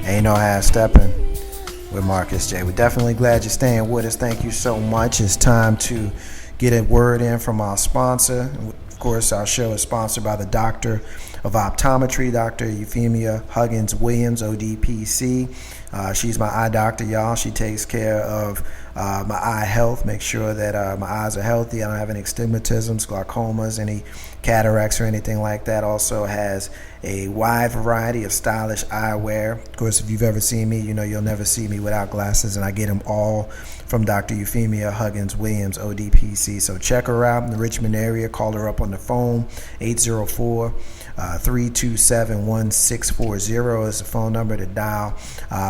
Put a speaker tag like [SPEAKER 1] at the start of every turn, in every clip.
[SPEAKER 1] Ain't no half stepping with Marcus J. We're definitely glad you're staying with us. Thank you so much. It's time to get a word in from our sponsor. Of course, our show is sponsored by the Doctor of Optometry, Dr. Euphemia Huggins Williams, ODPC. She's my eye doctor, y'all. She takes care of my eye health, make sure that my eyes are healthy. I don't have any astigmatisms, glaucomas, any cataracts or anything like that. Also has a wide variety of stylish eyewear. Of course, if you've ever seen me, you know you'll never see me without glasses, and I get them all from Dr. Euphemia Huggins Williams, ODPC. So check her out in the Richmond area. Call her up on the phone, 804-327-1640 is the phone number to dial,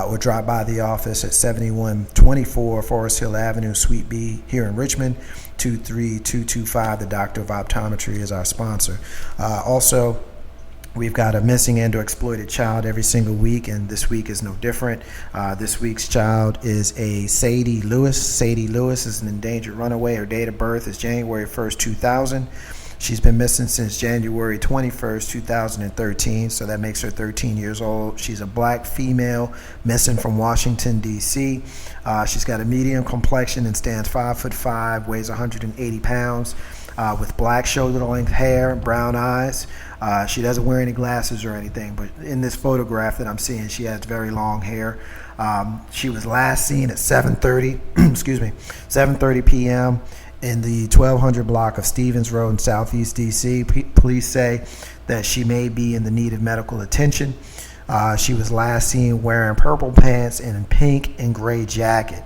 [SPEAKER 1] or drop by the office at 7124 Forest Hill Avenue, Suite B here in Richmond, 23225. The Doctor of Optometry is our sponsor. Also, we've got a missing and or exploited child every single week, and this week is no different. This week's child is a Sadie Lewis. Sadie Lewis is an endangered runaway. Her date of birth is January 1st, 2000. She's been missing since January 21st, 2013, so that makes her 13 years old. She's a black female missing from Washington, D.C. She's got a medium complexion and stands 5'5", weighs 180 pounds, with black shoulder-length hair, brown eyes. She doesn't wear any glasses or anything, but in this photograph that I'm seeing, she has very long hair. She was last seen at 7:30, 7:30 p.m. in the 1200 block of Stevens Road in Southeast D.C. Police say that she may be in the need of medical attention. She was last seen wearing purple pants and a pink and gray jacket.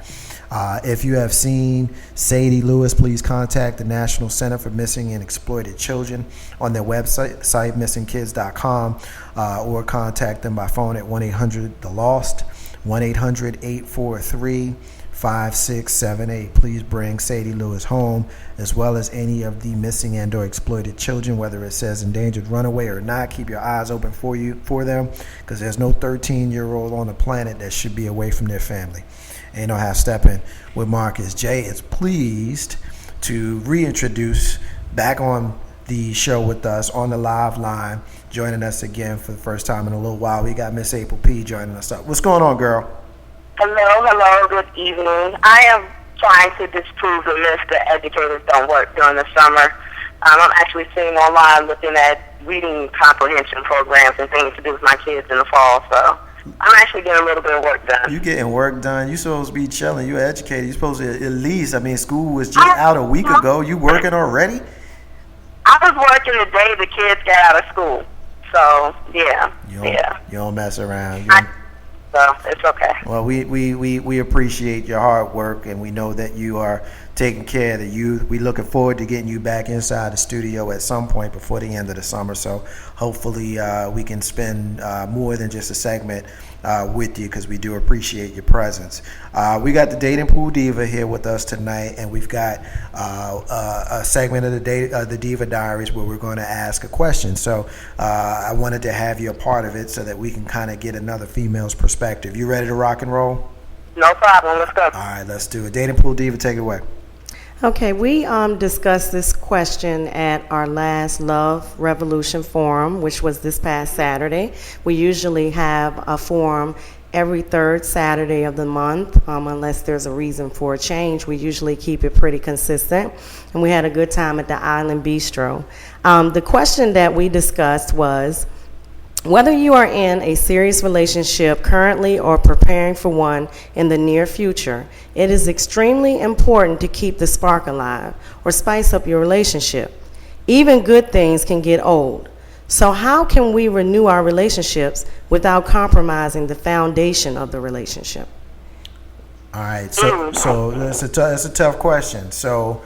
[SPEAKER 1] If you have seen Sadie Lewis, please contact the National Center for Missing and Exploited Children on their website, missingkids.com, or contact them by phone at 1-800-THE-LOST, 1-800-843-5678. Please bring Sadie Lewis home, as well as any of the missing and or exploited children, whether it says endangered runaway or not. Keep your eyes open for them, because there's no 13-year-old on the planet that should be away from their family. Ain't no half stepping with Marcus J. is pleased to reintroduce back on the show with us on the live line, joining us again for the first time in a little while. We got Miss April P. joining us up. What's going on, girl?
[SPEAKER 2] Hello, good evening. I am trying to disprove the myth that educators don't work during the summer. I'm actually sitting online looking at reading comprehension programs and things to do with my kids in the fall, so I'm actually getting a little bit of work done.
[SPEAKER 1] You getting work done? You supposed to be chilling. You're educated. You're supposed to at least, school was just out a week ago. You working already?
[SPEAKER 2] I was working the day the kids got out of school. So, yeah.
[SPEAKER 1] You don't mess around.
[SPEAKER 2] So, it's okay.
[SPEAKER 1] Well, we appreciate your hard work, and we know that you are taking care of the youth. We're looking forward to getting you back inside the studio at some point before the end of the summer. So hopefully we can spend more than just a segment with you, because we do appreciate your presence. We got the Dating Pool Diva here with us tonight, and we've got a segment of the Diva Diaries where we're going to ask a question. So I wanted to have you a part of it so that we can kind of get another female's perspective. You ready to rock and roll?
[SPEAKER 2] No problem. Let's go.
[SPEAKER 1] All right, let's do it. Dating Pool Diva, take it away.
[SPEAKER 3] Okay, we discussed this question at our last Love Revolution Forum, which was this past Saturday. We usually have a forum every third Saturday of the month, unless there's a reason for a change. We usually keep it pretty consistent, and we had a good time at the Island Bistro. The question that we discussed was whether you are in a serious relationship currently or preparing for one in the near future. It is extremely important to keep the spark alive or spice up your relationship. Even good things can get old. So how can we renew our relationships without compromising the foundation of the relationship?
[SPEAKER 1] All right, so that's a tough question. So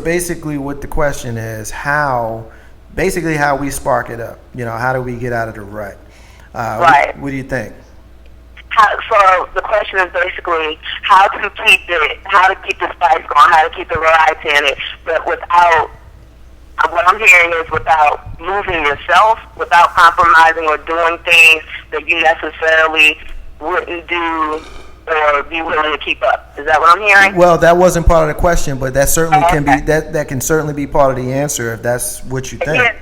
[SPEAKER 1] basically, what the question is, how we spark it up. How do we get out of the rut?
[SPEAKER 2] Right.
[SPEAKER 1] What do you think?
[SPEAKER 2] So the question is basically how to keep the spice going, how to keep the variety in it, but without, what I'm hearing is without losing yourself, without compromising or doing things that you necessarily wouldn't do or be willing to keep up. Is that what I'm hearing?
[SPEAKER 1] Well, that wasn't part of the question, but that certainly can be that can certainly be part of the answer if that's what you think.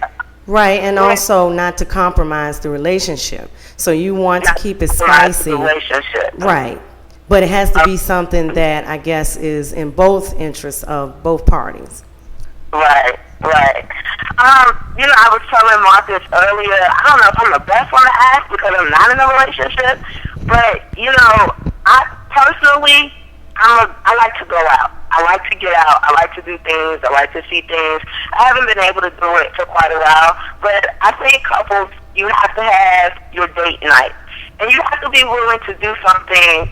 [SPEAKER 3] Right, and also not to compromise the relationship. So you want to keep it spicy.
[SPEAKER 2] Relationship.
[SPEAKER 3] Right. But it has to be something that I guess is in both interests of both parties.
[SPEAKER 2] Right. I was telling Marcus earlier, I don't know if I'm the best one to ask because I'm not in a relationship, but, I personally, I like to go out. I like to get out. I like to do things. I like to see things. I haven't been able to do it for quite a while, but I think couples, you have to have your date night. And you have to be willing to do something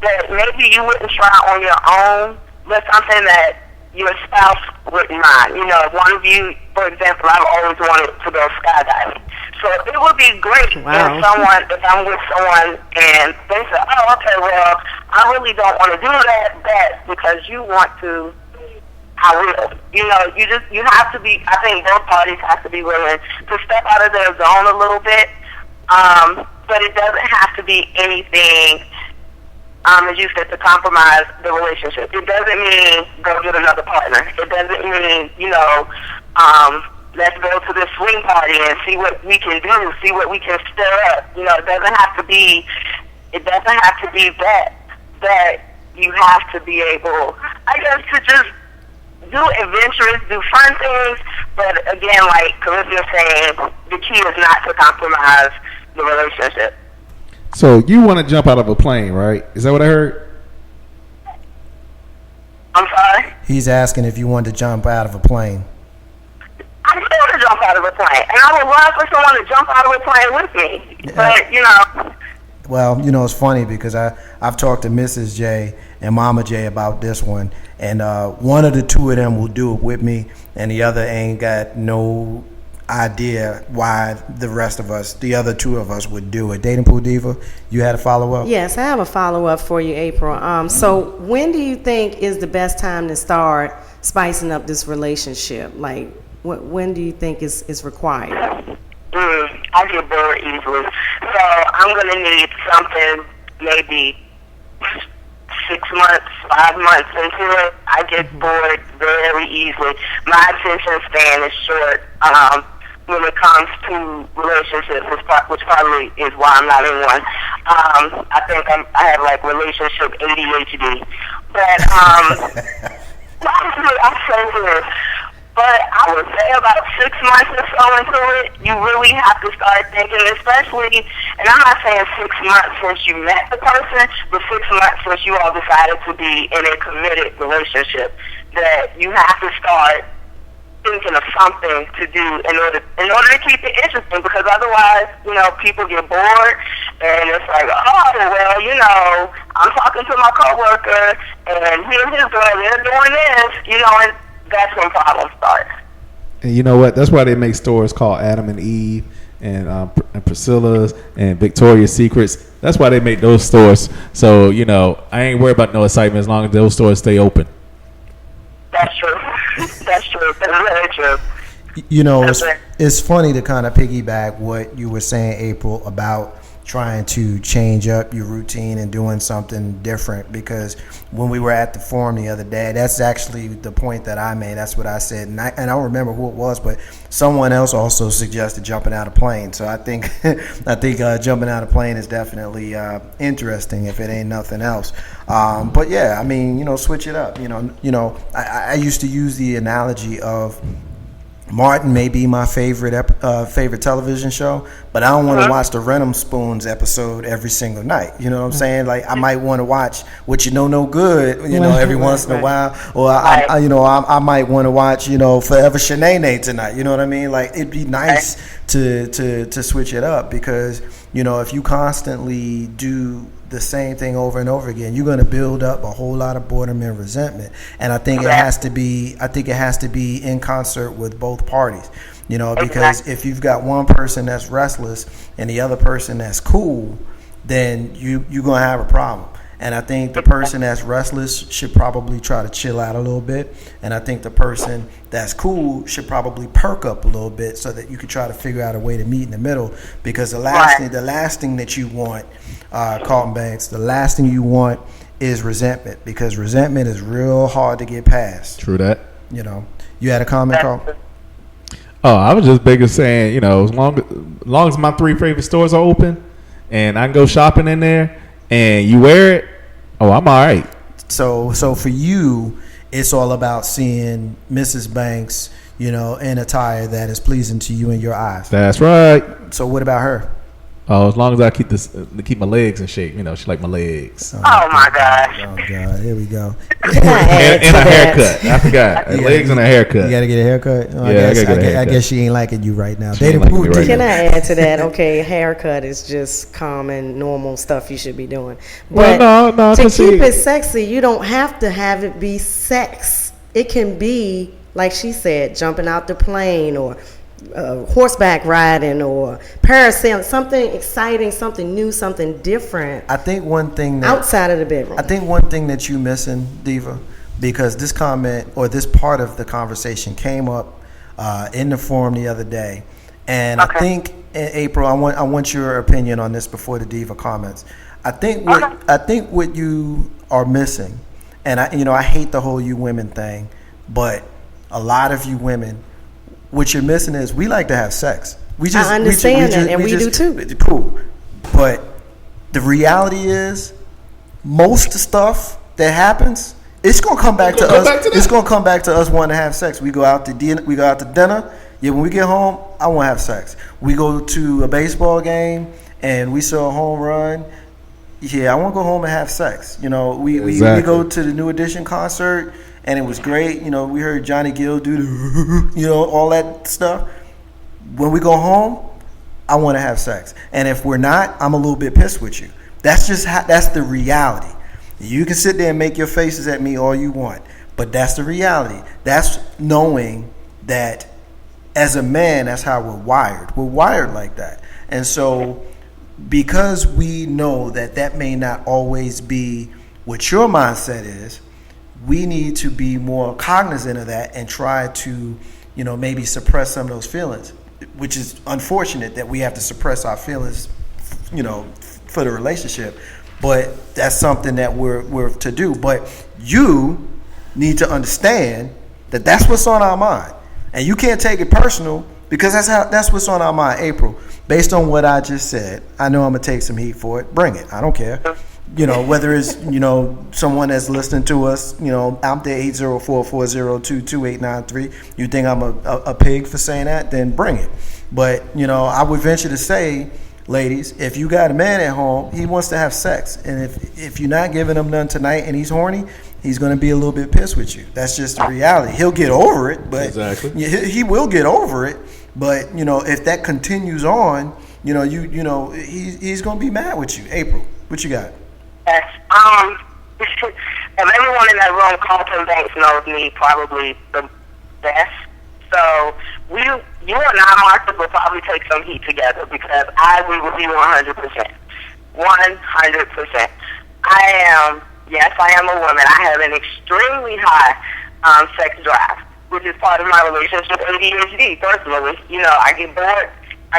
[SPEAKER 2] that maybe you wouldn't try on your own, but something that your spouse wouldn't mind. If one of you, for example, I've always wanted to go skydiving. So it would be great if I'm with someone and they say, oh, okay, well, I really don't want to do that, but because you want to, I will. You have to be, I think both parties have to be willing to step out of their zone a little bit, but it doesn't have to be anything, as you said, to compromise the relationship. It doesn't mean go get another partner. It doesn't mean, let's go to this swing party and see what we can do, see what we can stir up. It doesn't have to be that. But you have to be able, I guess, to just do adventurous, do fun things. But again, like Carissa saying, the key is not to compromise the relationship.
[SPEAKER 4] So you want to jump out of a plane, right? Is that what I heard?
[SPEAKER 2] I'm sorry?
[SPEAKER 1] He's asking if you wanted to jump out of a plane.
[SPEAKER 2] I still want to jump out of a plane. And I would love for someone to jump out of a plane with me. But,
[SPEAKER 1] Well, it's funny because I've talked to Mrs. J and Mama J about this one, and one of the two of them will do it with me, and the other ain't got no idea why the other two of us would do it. Dating Pool Diva, you had a follow-up?
[SPEAKER 3] Yes, I have a follow-up for you, April. So when do you think is the best time to start spicing up this relationship? Like, when do you think is required?
[SPEAKER 2] I get bored easily. So I'm going to need something maybe 6 months, 5 months into it. I get bored very easily. My attention span is short when it comes to relationships, which probably is why I'm not in one. I think I have like relationship ADHD. But I say this. But I would say about 6 months or so into it, you really have to start thinking, especially, and I'm not saying 6 months since you met the person, but 6 months since you all decided to be in a committed relationship, that you have to start thinking of something to do in order to keep it interesting, because otherwise, people get bored, and it's like, oh, well, I'm talking to my coworker, and he and his girl, they're doing this, and that's when problems start.
[SPEAKER 4] And you know what? That's why they make stores called Adam and Eve and Priscilla's and Victoria's Secrets. That's why they make those stores. So, I ain't worried about no excitement as long as those stores stay open.
[SPEAKER 2] That's true. That's true. That's very true.
[SPEAKER 1] It's funny to kind of piggyback what you were saying, April, about trying to change up your routine and doing something different, because when we were at the forum the other day, that's actually the point that I made. That's what I said, and I don't remember who it was, but someone else also suggested jumping out of plane. So I think jumping out of plane is definitely interesting if it ain't nothing else. But yeah, switch it up. I used to use the analogy of Martin may be my favorite television show, but I don't want to watch the Renham Spoons episode every single night. You know what I'm saying? Like, I might want to watch What You Know No Good, every once in a while, or I might want to watch, Forever Shanae tonight. You know what I mean? Like, it'd be nice to switch it up, because if you constantly do the same thing over and over again, you're going to build up a whole lot of boredom and resentment. And I think it has to be in concert with both parties, because if you've got one person that's restless and the other person that's cool, then you're going to have a problem. And I think the person that's restless should probably try to chill out a little bit. And I think the person that's cool should probably perk up a little bit, so that you can try to figure out a way to meet in the middle. Because the last thing that you want, Carlton Banks, the last thing you want is resentment, because resentment is real hard to get past.
[SPEAKER 4] True that.
[SPEAKER 1] You had a comment, Carl?
[SPEAKER 4] Oh, I was just bigger saying, as long as my 3 favorite stores are open, and I can go shopping in there, and you wear it, oh, I'm all right.
[SPEAKER 1] So for you, it's all about seeing Mrs. Banks, in attire that is pleasing to you in your eyes.
[SPEAKER 4] That's right.
[SPEAKER 1] So what about her?
[SPEAKER 4] Oh, as long as I keep my legs in shape. She like my legs.
[SPEAKER 2] Oh my gosh.
[SPEAKER 1] Oh God, here we go.
[SPEAKER 3] Can I add
[SPEAKER 4] And
[SPEAKER 3] to
[SPEAKER 4] a
[SPEAKER 3] that?
[SPEAKER 4] haircut. I forgot. Legs and a haircut.
[SPEAKER 1] You gotta get a haircut. Oh,
[SPEAKER 4] Yeah, I gotta get a haircut.
[SPEAKER 1] I guess she ain't liking you right now.
[SPEAKER 4] She ain't
[SPEAKER 1] Dating
[SPEAKER 4] liking me
[SPEAKER 1] pool,
[SPEAKER 4] right
[SPEAKER 3] Can
[SPEAKER 4] now.
[SPEAKER 3] I add to that? Okay, haircut is just common, normal stuff you should be doing.
[SPEAKER 4] Well,
[SPEAKER 3] But
[SPEAKER 4] no,
[SPEAKER 3] to
[SPEAKER 4] 'cause
[SPEAKER 3] keep
[SPEAKER 4] see-
[SPEAKER 3] it sexy, you don't have to have it be sex. It can be, like she said, jumping out the plane or horseback riding or parasailing, something exciting, something new, something different
[SPEAKER 1] I think one thing that
[SPEAKER 3] outside of the bedroom.
[SPEAKER 1] I think one thing that you missing, Diva, because this comment or this part of the conversation came up in the forum the other day, and I think, April, I want your opinion on this before the Diva comments. I think what you are missing, and I hate the whole you women thing, but a lot of you women, what you're missing is we like to have sex.
[SPEAKER 3] I understand that, and we do too.
[SPEAKER 1] Cool, but the reality is, most stuff that happens, it's gonna come back to us. It's gonna come back to us wanting to have sex. We go out to dinner. Yeah, when we get home, I want to have sex. We go to a baseball game and we saw a home run. Yeah, I want to go home and have sex. We go to the New Edition concert and it was great. We heard Johnny Gill do the, all that stuff. When we go home, I want to have sex. And if we're not, I'm a little bit pissed with you. That's that's the reality. You can sit there and make your faces at me all you want, but that's the reality. That's knowing that as a man, that's how we're wired. We're wired like that. And so because we know that may not always be what your mindset is, we need to be more cognizant of that and try to, maybe suppress some of those feelings, which is unfortunate that we have to suppress our feelings, for the relationship. But that's something that we're to do. But you need to understand that that's what's on our mind. And you can't take it personal because that's what's on our mind. April, based on what I just said, I know I'm going to take some heat for it. Bring it. I don't care. Whether it's, someone that's listening to us, I'm there 804-402-2893. You think I'm a pig for saying that? Then bring it. But, I would venture to say, ladies, if you got a man at home, he wants to have sex. And if you're not giving him none tonight and he's horny, he's going to be a little bit pissed with you. That's just the reality. He'll get over it, but
[SPEAKER 4] exactly.
[SPEAKER 1] he will get over it. But, if that continues on, he's going to be mad with you. April, what you got?
[SPEAKER 2] Yes. If everyone in that room, Carlton Banks knows me probably the best. So you and I, Marcus, will probably take some heat together because I agree with you 100%. 100%. Yes, I am a woman. I have an extremely high sex drive, which is part of my relationship with ADHD, personally. I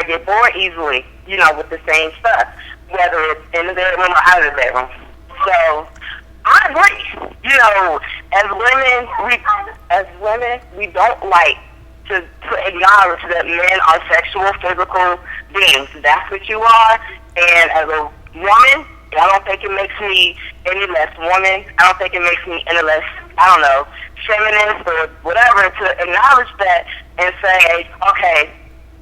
[SPEAKER 2] get bored easily, with the same stuff, whether it's in the bedroom or out of the bedroom. So I agree. As women, we don't like to acknowledge that men are sexual, physical beings. That's what you are. And as a woman, I don't think it makes me any less woman. I don't think it makes me any less, feminist or whatever, to acknowledge that and say, okay,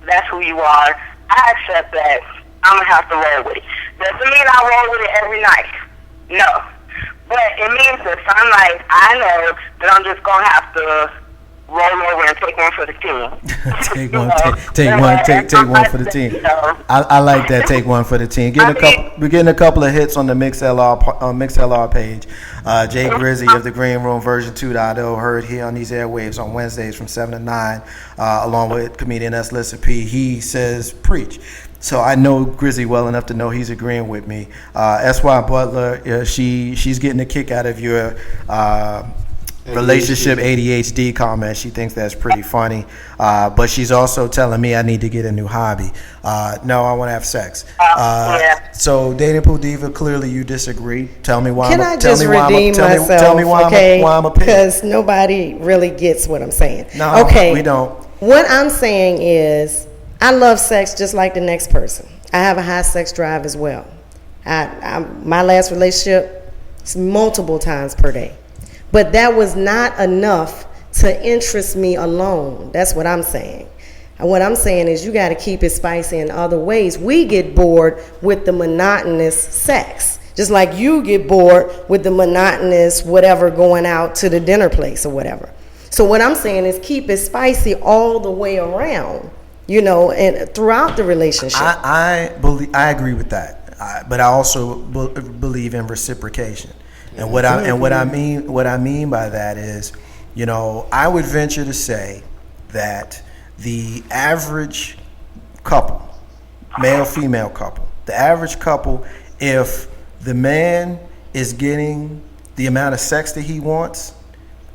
[SPEAKER 2] that's who you are. I accept that. I'm going to have to roll with it. Doesn't mean I roll with it every night. No. But it means that some nights I know that I'm just going to have to roll over and take one for the team.
[SPEAKER 1] Take one for the team. I like that. Take one for the team. We're getting a couple of hits on the MixLR page. Jay Grizzy of the Green Room version 2.0 heard here on these airwaves on Wednesdays from 7 to 9, along with comedian S. Lissa P. He says preach. So I know Grizzy well enough to know he's agreeing with me. S.Y. Butler, she's getting a kick out of your relationship ADHD comment. She thinks that's pretty funny. But she's also telling me I need to get a new hobby. No, I want to have sex.
[SPEAKER 2] Yeah.
[SPEAKER 1] So Dating Pool Diva, clearly you disagree. Tell me why.
[SPEAKER 3] Can I just redeem myself?
[SPEAKER 1] Tell me why
[SPEAKER 3] okay?
[SPEAKER 1] I'm a pig.
[SPEAKER 3] Because nobody really gets what I'm saying.
[SPEAKER 1] No,
[SPEAKER 3] okay.
[SPEAKER 1] we don't.
[SPEAKER 3] what I'm saying is, I love sex just like the next person. I have a high sex drive as well. My last relationship, multiple times per day. But that was not enough to interest me alone. That's what I'm saying. And what I'm saying is you got to keep it spicy in other ways. We get bored with the monotonous sex, just like you get bored with the monotonous whatever going out to the dinner place or whatever. So what I'm saying is keep it spicy all the way around, and throughout the relationship.
[SPEAKER 1] I agree with that, but I also believe in reciprocation. And what I mean by that is, I would venture to say that the average couple, male-female couple, the average couple, if the man is getting the amount of sex that he wants,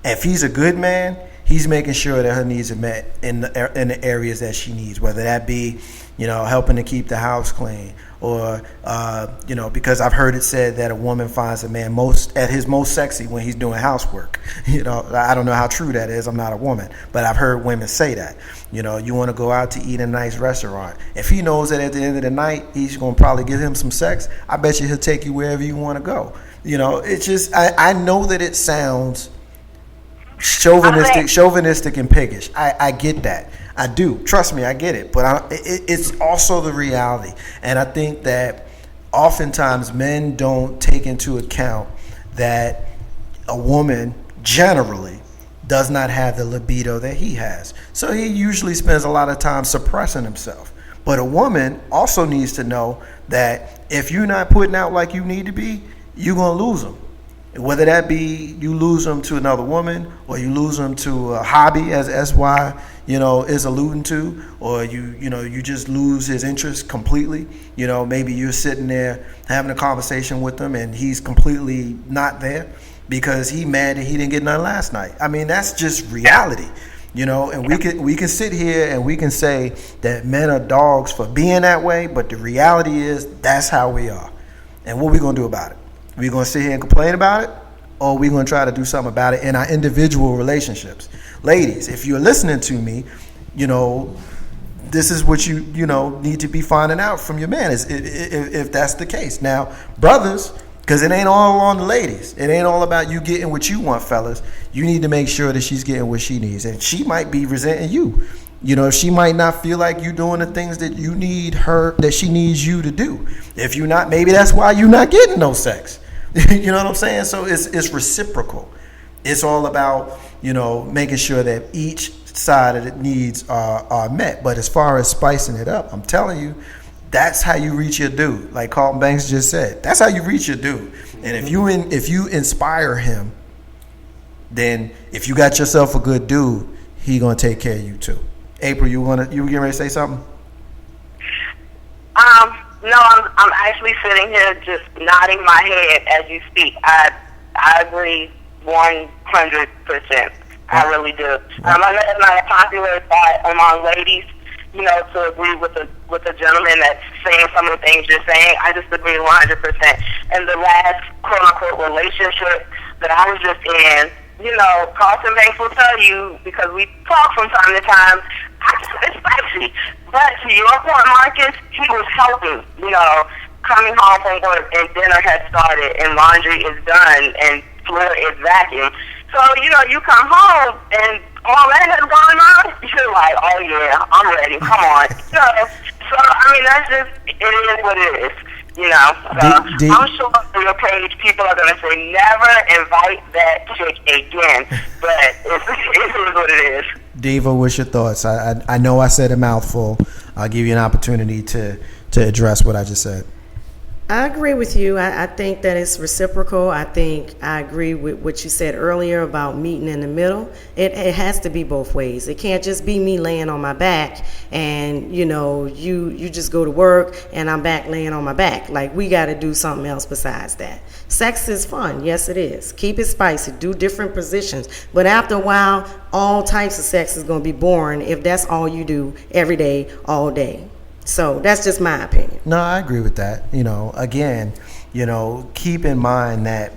[SPEAKER 1] if he's a good man, he's making sure that her needs are met in the areas that she needs, whether that be, helping to keep the house clean, or because I've heard it said that a woman finds a man at his most sexy when he's doing housework. I don't know how true that is. I'm not a woman, but I've heard women say that. You want to go out to eat in a nice restaurant. If he knows that at the end of the night he's going to probably give him some sex, I bet you he'll take you wherever you want to go. It's just I know that it sounds chauvinistic and piggish. I get that. I do. Trust me, I get it. But it's also the reality. And I think that oftentimes men don't take into account that a woman generally does not have the libido that he has. So he usually spends a lot of time suppressing himself. But a woman also needs to know that if you're not putting out like you need to be, you're going to lose them. Whether that be you lose them to another woman, or you lose them to a hobby, as SY is alluding to, or you just lose his interest completely. Maybe you're sitting there having a conversation with him and he's completely not there because he mad that he didn't get none last night. I mean, that's just reality. And we can sit here and we can say that men are dogs for being that way, but the reality is that's how we are. And what we gonna do about it? We gonna sit here and complain about it, or we gonna try to do something about it in our individual relationships? Ladies, if you're listening to me, this is what you need to be finding out from your man, is if that's the case. Now, brothers, because it ain't all on the ladies. It ain't all about you getting what you want, fellas. You need to make sure that she's getting what she needs, and she might be resenting you. She might not feel like you doing the things that you need her, that she needs you to do. If you're not, maybe that's why you're not getting no sex. You know what I'm saying? So it's reciprocal. It's all about, making sure that each side of the needs are met. But as far as spicing it up, I'm telling you, that's how you reach your dude. Like Carlton Banks just said, that's how you reach your dude. And if you inspire him, then if you got yourself a good dude, he gonna take care of you too. April, you getting ready to say something?
[SPEAKER 2] No, I'm actually sitting here just nodding my head as you speak. I agree 100%. I really do. I know it's not a popular thought among ladies, to agree with a gentleman that's saying some of the things you're saying. I just agree 100%. And the last quote unquote relationship that I was just in, Carlton Banks will tell you, because we talk from time to time, it's spicy. But to your point, Marcus, he was helping, coming home from work and dinner has started and laundry is done and floor is vacuumed. So, you come home and all that has gone on, you're like, oh yeah, I'm ready, come on. So I mean, that's just, it is what it is. I'm sure on your page people are going to say never invite that chick again, but it is what it is.
[SPEAKER 1] Diva, what's your thoughts? I know I said a mouthful. I'll give you an opportunity to address what I just said.
[SPEAKER 3] I agree with you. I think that it's reciprocal. I think I agree with what you said earlier about meeting in the middle. It has to be both ways. It can't just be me laying on my back and, you just go to work and I'm back laying on my back. Like, we got to do something else besides that. Sex is fun. Yes, it is. Keep it spicy. Do different positions. But after a while, all types of sex is going to be boring if that's all you do every day, all day. So that's just my opinion.
[SPEAKER 1] No, I agree with that. Again, keep in mind that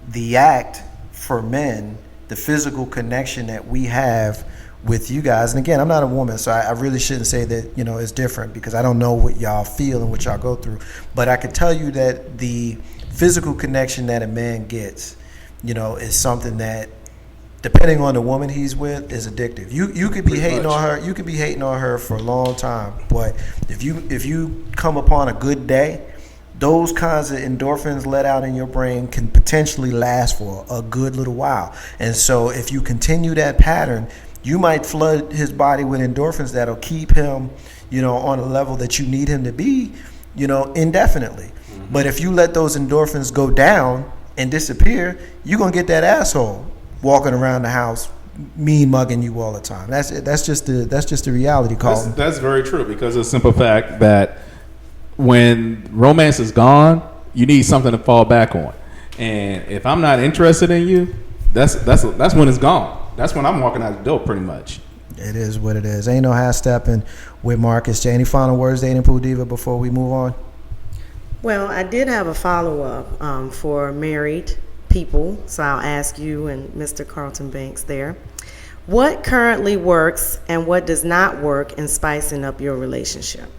[SPEAKER 1] the act for men, the physical connection that we have with you guys. And again, I'm not a woman, so I really shouldn't say that, you know, it's different, because I don't know what y'all feel and what y'all go through. But I can tell you that the physical connection that a man gets, you know, is something that, depending on the woman he's with, is addictive. You could be hating on her. You could be hating on her for a long time, but if you come upon a good day, those kinds of endorphins let out in your brain can potentially last for a good little while. And so if you continue that pattern, you might flood his body with endorphins that'll keep him, you know, on a level that you need him to be, you know, indefinitely. Mm-hmm. But if you let those endorphins go down and disappear, you're gonna get that asshole walking around the house mean mugging you all the time. That's just the reality, Colin.
[SPEAKER 4] That's very true, because of the simple fact that when romance is gone, you need something to fall back on. And if I'm not interested in you, that's when it's gone. That's when I'm walking out the door, pretty much.
[SPEAKER 1] It is what it is. Ain't no half stepping with Marcus. Any final words, Dating Pool Diva, before we move on?
[SPEAKER 3] Well, I did have a follow-up for married people, so I'll ask you and Mr. Carlton Banks there. What currently works and what does not work in spicing up your relationship?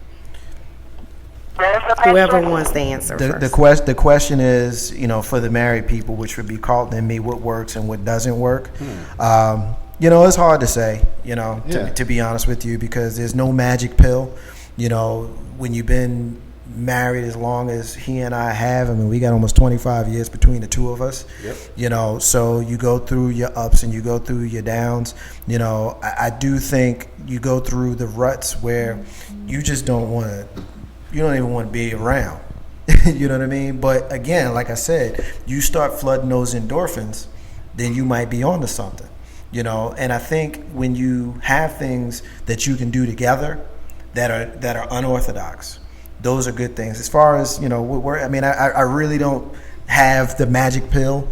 [SPEAKER 3] Whoever wants to answer first.
[SPEAKER 1] The question is, you know, for the married people, which would be Carlton and me, what works and what doesn't work. You know, it's hard to say, you know, to be honest with you, because there's no magic pill. You know, when you've been married as long as he and I have, I mean, we got almost 25 years between the two of us. Yep. You know, so you go through your ups and you go through your downs. You know, I do think you go through the ruts where you just don't want to, you don't even want to be around. You know what I mean? But again, like I said, you start flooding those endorphins, then you might be onto something. You know, and I think when you have things that you can do together that are unorthodox, those are good things. As far as, you know, I really don't have the magic pill,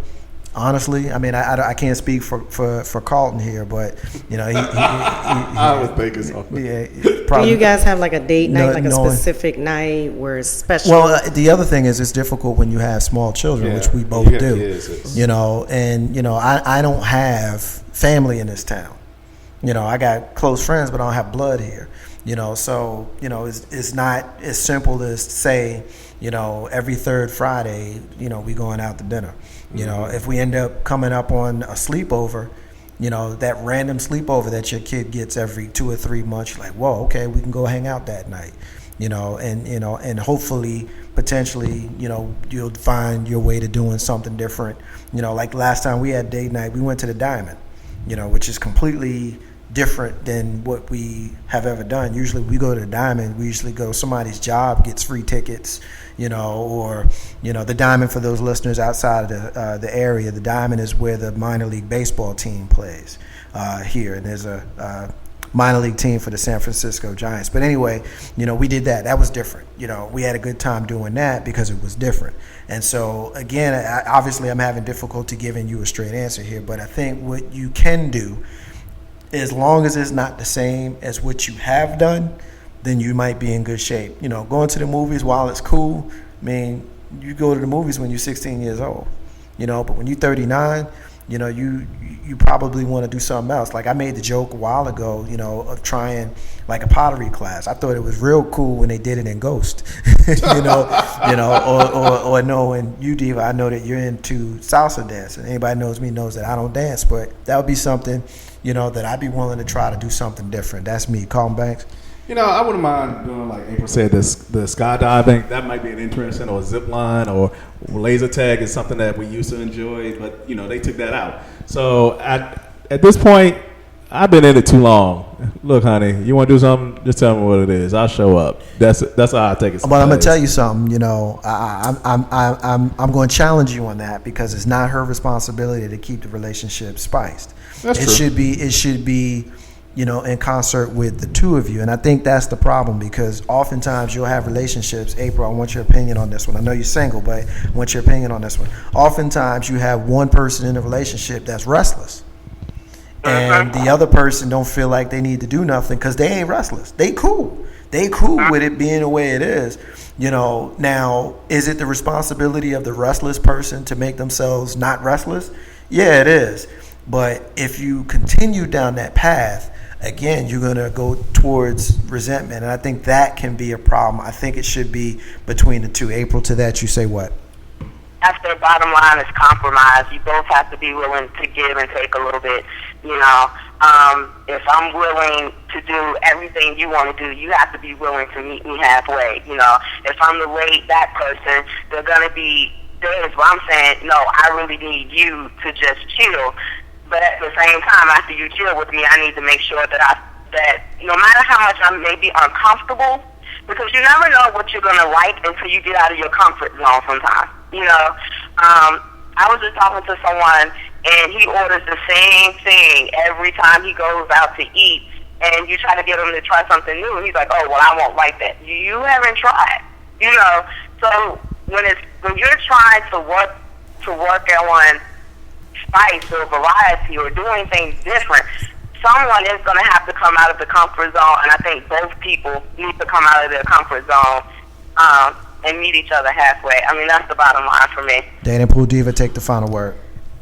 [SPEAKER 1] honestly. I mean, I can't speak for Carlton here, but, you know,
[SPEAKER 4] I would think it's awful.
[SPEAKER 1] Yeah,
[SPEAKER 3] do you guys have like a date night, like a specific night where it's special?
[SPEAKER 1] Well, the other thing is it's difficult when you have small children, which we both do. You know, and, you know, I don't have family in this town. You know, I got close friends, but I don't have blood here. You know, so, you know, it's not as simple as say, you know, every third Friday, you know, we going out to dinner. You know, if we end up coming up on a sleepover, you know, that random sleepover that your kid gets every 2 or 3 months, you're like, whoa, okay, we can go hang out that night. You know, and hopefully, potentially, you know, you'll find your way to doing something different. You know, like last time we had date night, we went to the Diamond, you know, which is completely different than what we have ever done. Usually we go to the Diamond, we usually go, somebody's job gets free tickets, you know, or, you know, the Diamond, for those listeners outside of the area, the Diamond is where the minor league baseball team plays here, and there's a minor league team for the San Francisco Giants. But anyway, you know, we did that. That was different. You know, we had a good time doing that because it was different. And so, again, obviously I'm having difficulty giving you a straight answer here, but I think what you can do, as long as it's not the same as what you have done, then you might be in good shape. You know, going to the movies, while it's cool, I mean, you go to the movies when you're 16 years old, you know, but when you're 39, you know, you probably want to do something else. Like I made the joke a while ago, you know, of trying like a pottery class. I thought it was real cool when they did it in Ghost, you know, or knowing you, Diva, I know that you're into salsa dancing. Anybody knows me knows that I don't dance, but that would be something, you know, that I'd be willing to try to do something different. That's me. Carlton Banks.
[SPEAKER 4] You know, I wouldn't mind doing, like April said, the skydiving. That might be an interesting, or zip line, or laser tag is something that we used to enjoy, but, you know, they took that out. So at this point, I've been in it too long. Look, honey, you want to do something? Just tell me what it is. I'll show up. That's how I take it.
[SPEAKER 1] But I'm gonna tell you something. You know, I'm going to challenge you on that, because it's not her responsibility to keep the relationship spiced. That's true. It should be, you know, in concert with the two of you. And I think that's the problem, because oftentimes you'll have relationships. April, I want your opinion on this one. I know you're single, but I want your opinion on this one. Oftentimes you have one person in a relationship that's restless, and the other person don't feel like they need to do nothing because they ain't restless. They cool with it being the way it is. You know, now, is it the responsibility of the restless person to make themselves not restless? Yeah, it is. But if you continue down that path, again, you're going to go towards resentment. And I think that can be a problem. I think it should be between the two. April, to that, you say what?
[SPEAKER 2] That's their bottom line is compromise. You both have to be willing to give and take a little bit. You know, if I'm willing to do everything you want to do, you have to be willing to meet me halfway. You know, if I'm the laid back person, they're going to be days where I'm saying, no, I really need you to just chill. But at the same time, after you chill with me, I need to make sure that no matter how much I may be uncomfortable, because you never know what you're going to like until you get out of your comfort zone sometimes. You know, I was just talking to someone, and he orders the same thing every time he goes out to eat, and you try to get him to try something new, and he's like, oh, well, I won't like that. You haven't tried, you know. So when you're trying to work on spice or variety or doing things different, someone is going to have to come out of the comfort zone, and I think both people need to come out of their comfort zone and meet each other halfway. I mean, that's the bottom line for me.
[SPEAKER 1] Dating Pool Diva, take the final word.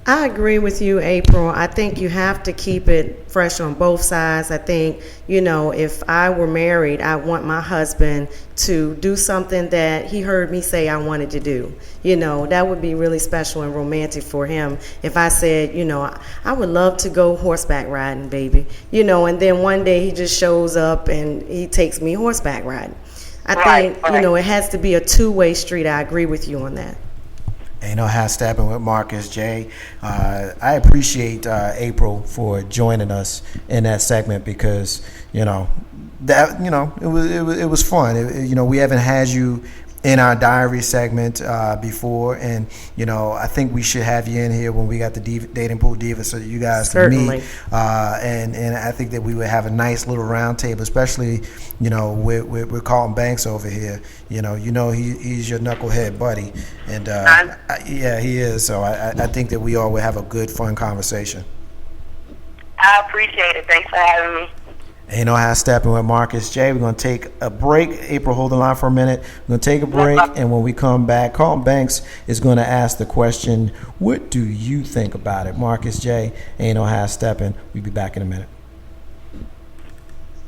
[SPEAKER 3] I agree with you, April. I think you have to keep it fresh on both sides. I think, you know, if I were married, I want my husband to do something that he heard me say I wanted to do. You know, that would be really special and romantic for him if I said, you know, I would love to go horseback riding, baby. You know, and then one day he just shows up and he takes me horseback riding. I think, you know, it has to be a two-way street. I agree with you on that.
[SPEAKER 1] Ain't no half stepping with Marcus J. I appreciate April for joining us in that segment because it was fun. You know, we haven't had you in our diary segment before, and you know, I think we should have you in here when we got the Dating Pool Diva so that you guys can meet. And I think that we would have a nice little round table, especially, you know, with Carlton Banks over here. You know, he's your knucklehead buddy, and yeah, he is. So I think that we all would have a good, fun conversation.
[SPEAKER 2] I appreciate it. Thanks for having me.
[SPEAKER 1] Ain't no half stepping with Marcus J. We're going to take a break. April, hold the line for a minute. We're going to take a break, and when we come back, Carlton Banks is going to ask the question, what do you think about it? Marcus J. Ain't no half stepping. We'll be back in a minute.